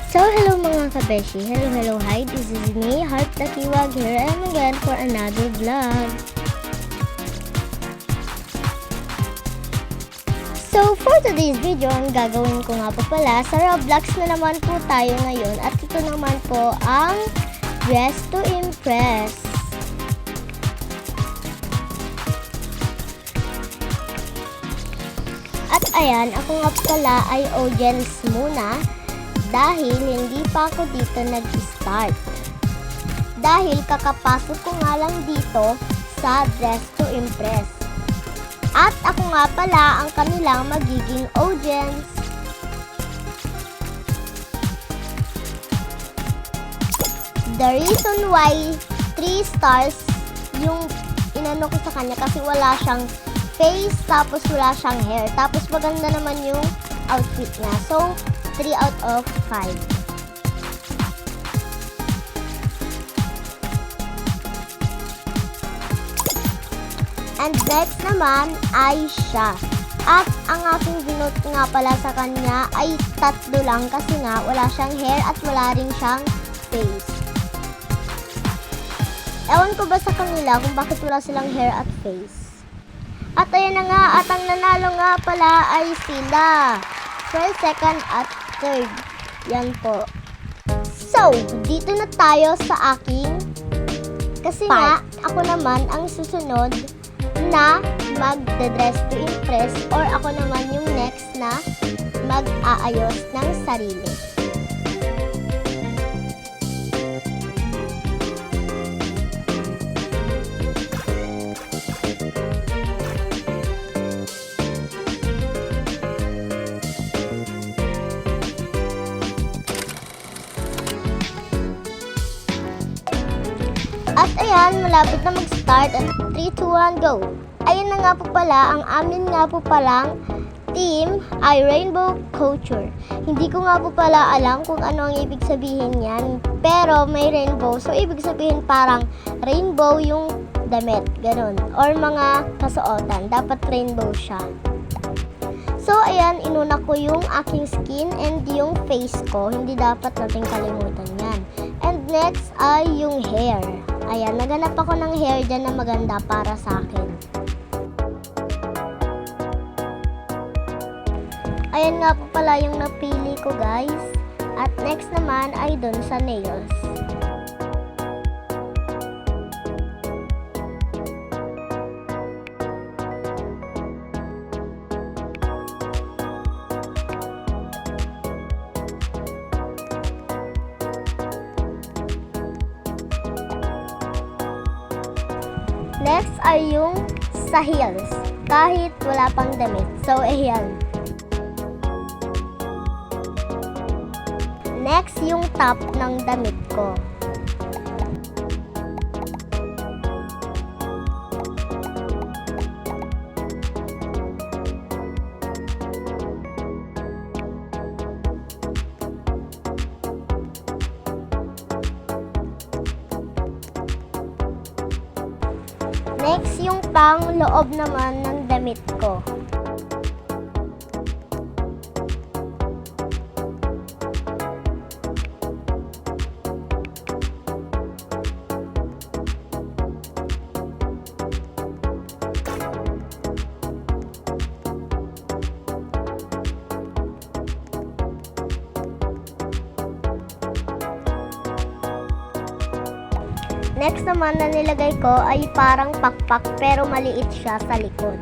So, hello mga kabeshi. Hello, hi. This is me, Heart Takiwag. Here I am again for another vlog. So, for today's video, ang gagawin ko nga po pala, sa Roblox na naman po tayo ngayon. At ito naman po ang Dress to Impress. At ayan, ako nga pala ay audience muna. Dahil hindi pa ako dito nag-start. Dahil kakapasok ko nga lang dito sa Dress to Impress. At ako nga pala ang kanilang magiging audience. The reason why 3 stars yung inano ko sa kanya kasi wala siyang face, tapos wala siyang hair. Tapos maganda naman yung outfit niya. So, 3 out of 5. And next naman ay siya. At ang aking binote nga pala sa kanya ay 3 lang kasi nga wala siyang hair at wala rin siyang face. Ewan ko ba sa kanila kung bakit wala silang hair at face. At ayan na nga, at ang nanalo nga pala ay sila. First, second, at third. Yan po. So, dito na tayo sa aking kasi nga, ako naman ang susunod na mag-dress to impress or ako naman yung next na mag-aayos ng sarili. At ayan, malapit na mag-start at 3, 2, 1, go! Ayun na nga po pala, ang amin nga po palang team ay Rainbow Couture. Hindi ko nga po pala alam kung ano ang ibig sabihin yan, pero may rainbow. So, ibig sabihin parang rainbow yung damit, ganun. Or mga kasuotan, dapat rainbow siya. So, ayan, inuna ko yung aking skin and yung face ko. Hindi dapat natin kalimutan yan. And next ay yung hair. Ayan, naganap ako ng hair dyan na maganda para sa akin. Ayan nga po pala yung napili ko, guys. At next naman ay dun sa nails. Next ay yung sa heels, kahit wala pang damit. So, ayan. Next, yung top ng damit ko. Next, yung pang loob naman ng damit ko. Next naman na nilagay ko ay parang pakpak pero maliit siya sa likod.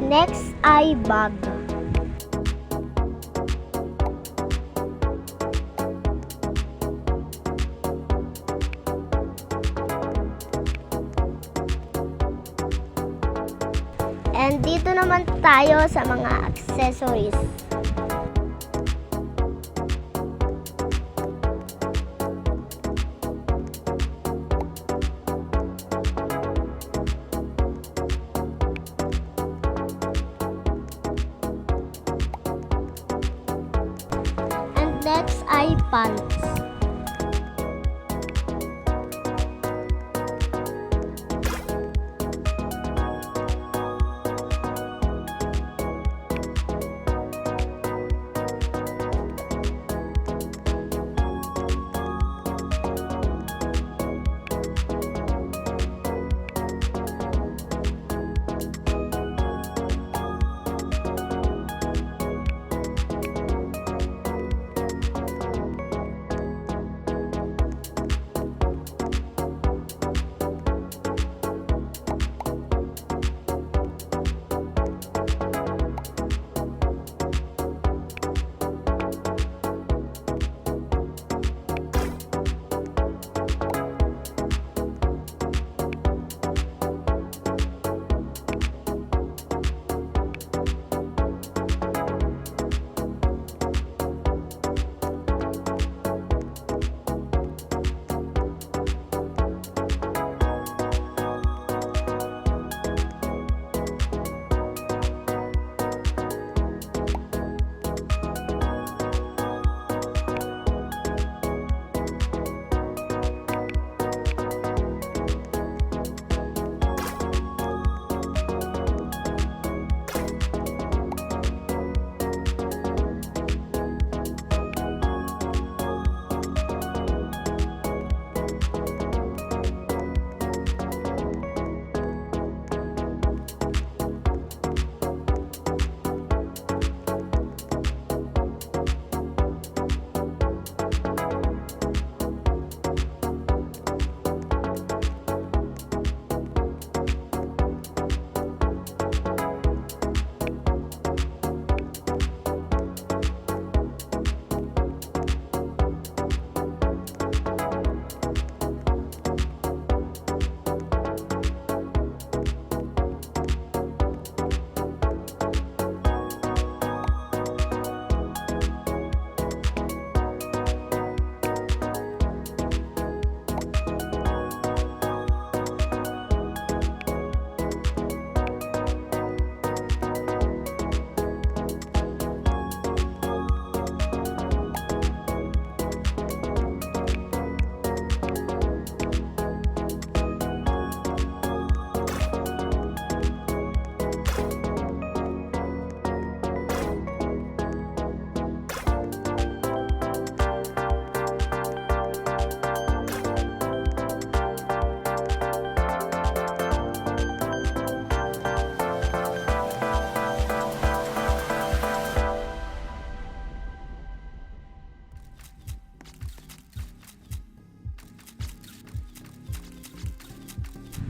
Next ay bag. And dito naman tayo sa mga accessories. pants.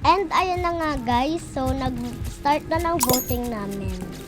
And ayun na nga guys, so nag-start na ng voting namin.